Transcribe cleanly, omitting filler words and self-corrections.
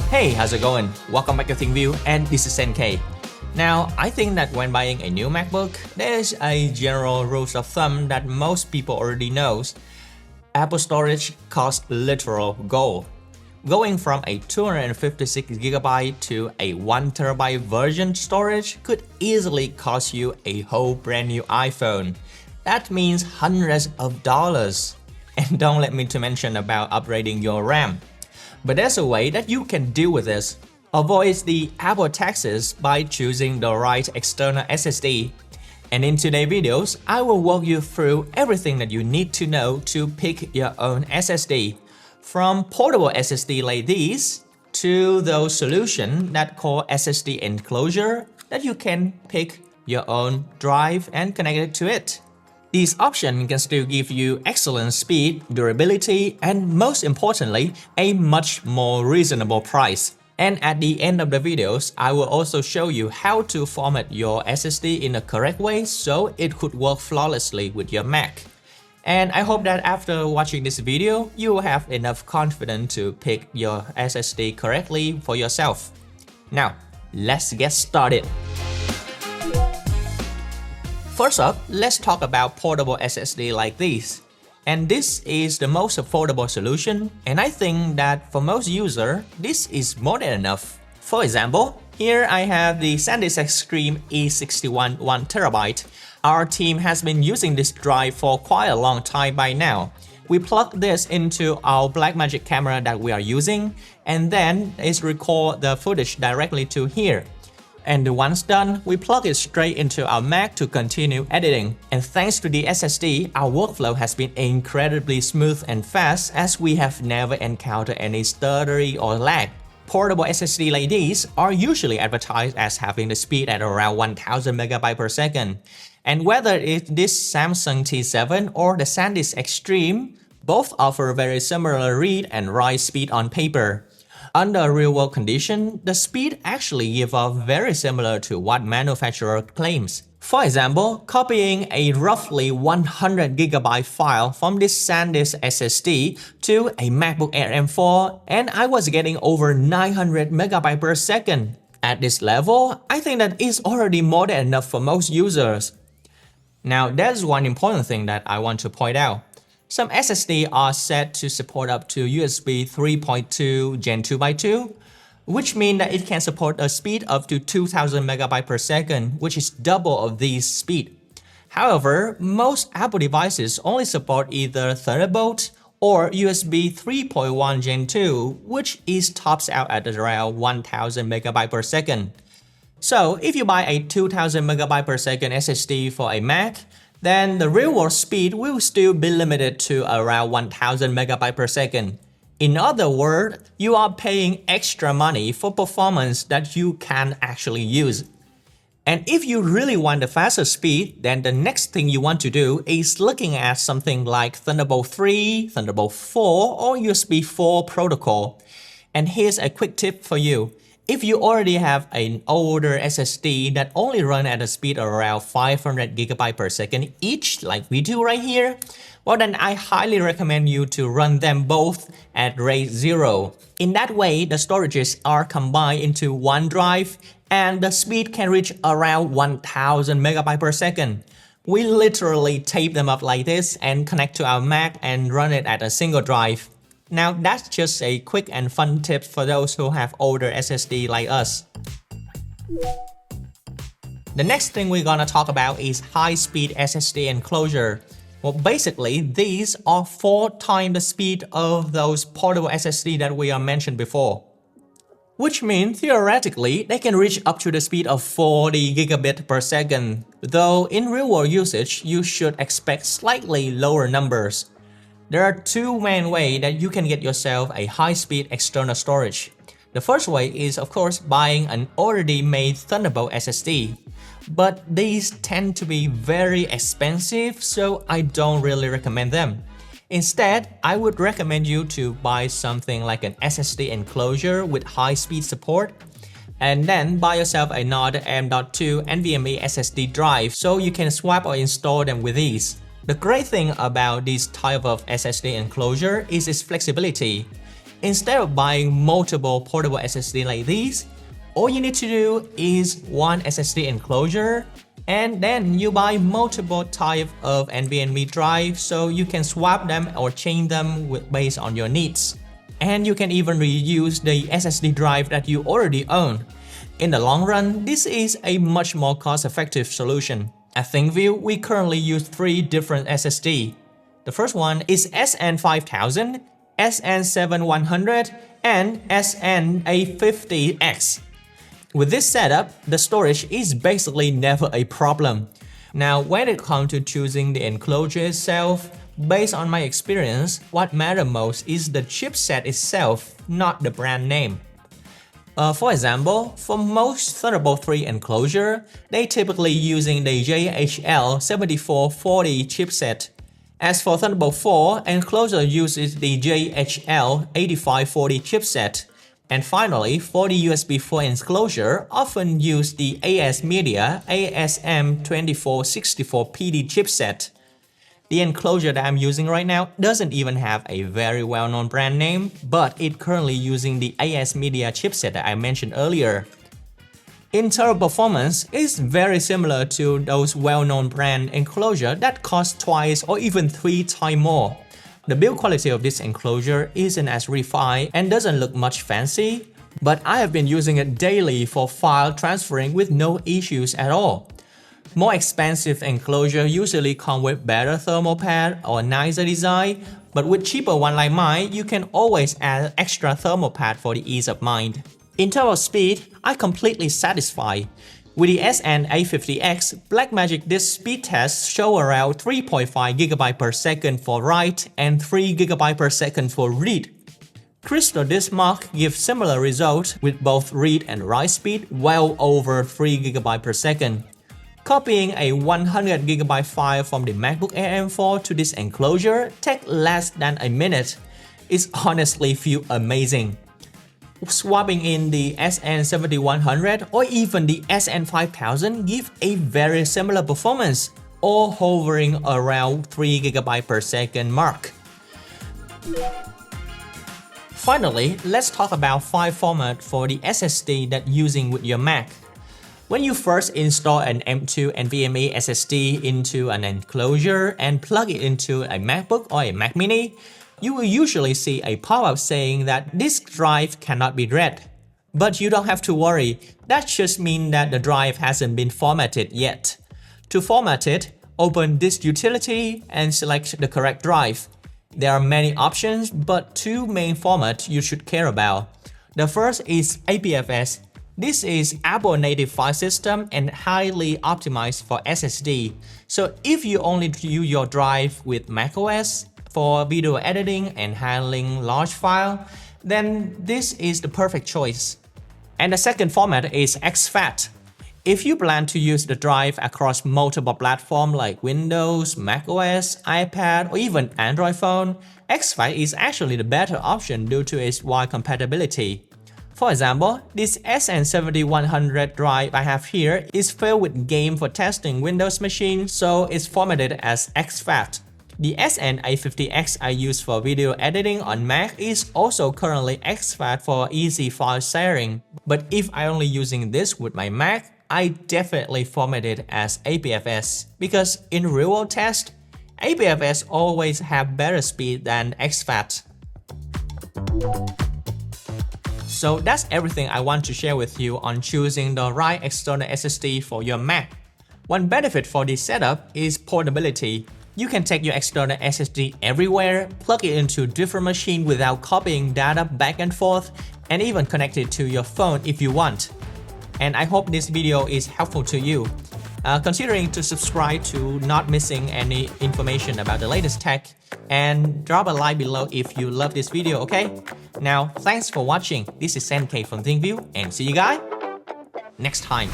Hey, how's it going? Welcome back to ThinkView, and this is NK. Now, I think that when buying a new MacBook, there's a general rule of thumb that most people already knows. Apple storage costs literal gold. Going from a 256GB to a 1TB version storage could easily cost you a whole brand new iPhone. That means hundreds of dollars. And don't let me to mention about upgrading your RAM. But there's a way that you can deal with this. Avoid the Apple taxes by choosing the right external SSD. And in today's videos, I will walk you through everything that you need to know to pick your own SSD. From portable SSD like these to those solutions that call SSD Enclosure that you can pick your own drive and connect it to it. These options can still give you excellent speed, durability, and most importantly, a much more reasonable price. And at the end of the videos, I will also show you how to format your SSD in the correct way so it could work flawlessly with your Mac. And I hope that after watching this video, you will have enough confidence to pick your SSD correctly for yourself. Now, let's get started. First up, let's talk about portable SSD like this. And this is the most affordable solution, and I think that for most users, this is more than enough. For example, here I have the SanDisk Extreme E61 1TB. Our team has been using this drive for quite a long time by now. We plug this into our Blackmagic camera that we are using, and then it records the footage directly to here. And once done, we plug it straight into our Mac to continue editing. And thanks to the SSD, our workflow has been incredibly smooth and fast as we have never encountered any stuttering or lag. Portable SSD like these are usually advertised as having the speed at around 1000 MB per second. And whether it's this Samsung T7 or the SanDisk Extreme, both offer very similar read and write speed on paper. Under real-world conditions, the speed actually gives off very similar to what manufacturer claims. For example, copying a roughly 100GB file from this SanDisk SSD to a MacBook Air M4, and I was getting over 900 MB per second. At this level, I think that is already more than enough for most users. Now, there's one important thing that I want to point out. Some SSD are set to support up to USB 3.2 Gen 2x2, which means that it can support a speed up to 2000 MB per second, which is double of this speed. However, most Apple devices only support either Thunderbolt or USB 3.1 Gen 2, which is tops out at around 1000 MB per second. So if you buy a 2000 MB per second SSD for a Mac, then the real-world speed will still be limited to around 1000 MB per second. In other words, you are paying extra money for performance that you can actually use. And if you really want the faster speed, then the next thing you want to do is looking at something like Thunderbolt 3, Thunderbolt 4, or USB 4 protocol. And here's a quick tip for you. If you already have an older SSD that only run at a speed of around 500 GB per second each, like we do right here, well then I highly recommend you to run them both at rate 0. In that way, the storages are combined into one drive and the speed can reach around 1000 MB per second. We literally tape them up like this and connect to our Mac and run it at a single drive. Now that's just a quick and fun tip for those who have older SSD like us. The next thing we're gonna talk about is high-speed SSD enclosure. Well, basically, these are 4 times the speed of those portable SSD that we mentioned before. Which means theoretically, they can reach up to the speed of 40 gigabits per second. Though in real-world usage, you should expect slightly lower numbers. There are 2 main ways that you can get yourself a high-speed external storage. The first way is of course buying an already made Thunderbolt SSD. But these tend to be very expensive, so I don't really recommend them. Instead, I would recommend you to buy something like an SSD enclosure with high-speed support. And then buy yourself another M.2 NVMe SSD drive so you can swap or install them with ease. The great thing about this type of SSD enclosure is its flexibility. Instead of buying multiple portable SSD like these, all you need to do is one SSD enclosure, and then you buy multiple type of NVMe drive so you can swap them or change them based on your needs. And you can even reuse the SSD drive that you already own. In the long run, this is a much more cost-effective solution. At ThinkView, we currently use 3 different SSD. The first one is SN5000, SN7100, and SN850X. With this setup, the storage is basically never a problem. Now, when it comes to choosing the enclosure itself, based on my experience, what matters most is the chipset itself, not the brand name. For example, for most Thunderbolt 3 enclosure, they typically using the JHL7440 chipset. As for Thunderbolt 4, enclosure uses the JHL8540 chipset. And finally, for the USB4 enclosure, often use the ASMedia ASM2464 PD chipset. The enclosure that I'm using right now doesn't even have a very well-known brand name, but it's currently using the ASMedia chipset that I mentioned earlier. Internal performance is very similar to those well-known brand enclosure that cost twice or even 3 times more. The build quality of this enclosure isn't as refined and doesn't look much fancy, but I have been using it daily for file transferring with no issues at all. More expensive enclosure usually come with better thermal pad or nicer design, but with cheaper one like mine, you can always add extra thermal pad for the ease of mind. In terms of speed, I'm completely satisfied. With the SN850X, Blackmagic disk speed tests show around 3.5 GB per second for write and 3 GB per second for read. Crystal Disk Mark gives similar results with both read and write speed well over 3 GB per second. Copying a 100 GB file from the MacBook Air M4 to this enclosure takes less than a minute. It honestly feels amazing. Swapping in the SN7100 or even the SN5000 give a very similar performance, all hovering around 3 GB per second mark. Finally, let's talk about file format for the SSD that you're using with your Mac. When you first install an M2 NVMe SSD into an enclosure and plug it into a MacBook or a Mac Mini, you will usually see a pop-up saying that this drive cannot be read. But you don't have to worry, that just means that the drive hasn't been formatted yet. To format it, open this utility and select the correct drive. There are many options, but 2 main formats you should care about. The first is APFS. This is Apple native file system and highly optimized for SSD. So if you only use your drive with macOS for video editing and handling large files, then this is the perfect choice. And the second format is exFAT. If you plan to use the drive across multiple platforms like Windows, macOS, iPad, or even Android phone, exFAT is actually the better option due to its wide compatibility. For example, this SN7100 drive I have here is filled with games for testing Windows machine, so it's formatted as exFAT. The SN850X I use for video editing on Mac is also currently exFAT for easy file sharing. But if I only using this with my Mac, I definitely format it as APFS because in real-world test, APFS always have better speed than exFAT. So that's everything I want to share with you on choosing the right external SSD for your Mac. One benefit for this setup is portability. You can take your external SSD everywhere, plug it into different machines without copying data back and forth, and even connect it to your phone if you want. And I hope this video is helpful to you. Considering to subscribe to not missing any information about the latest tech, and drop a like below if you love this video, okay? Now, thanks for watching. This is NK from ThinkView, and see you guys next time.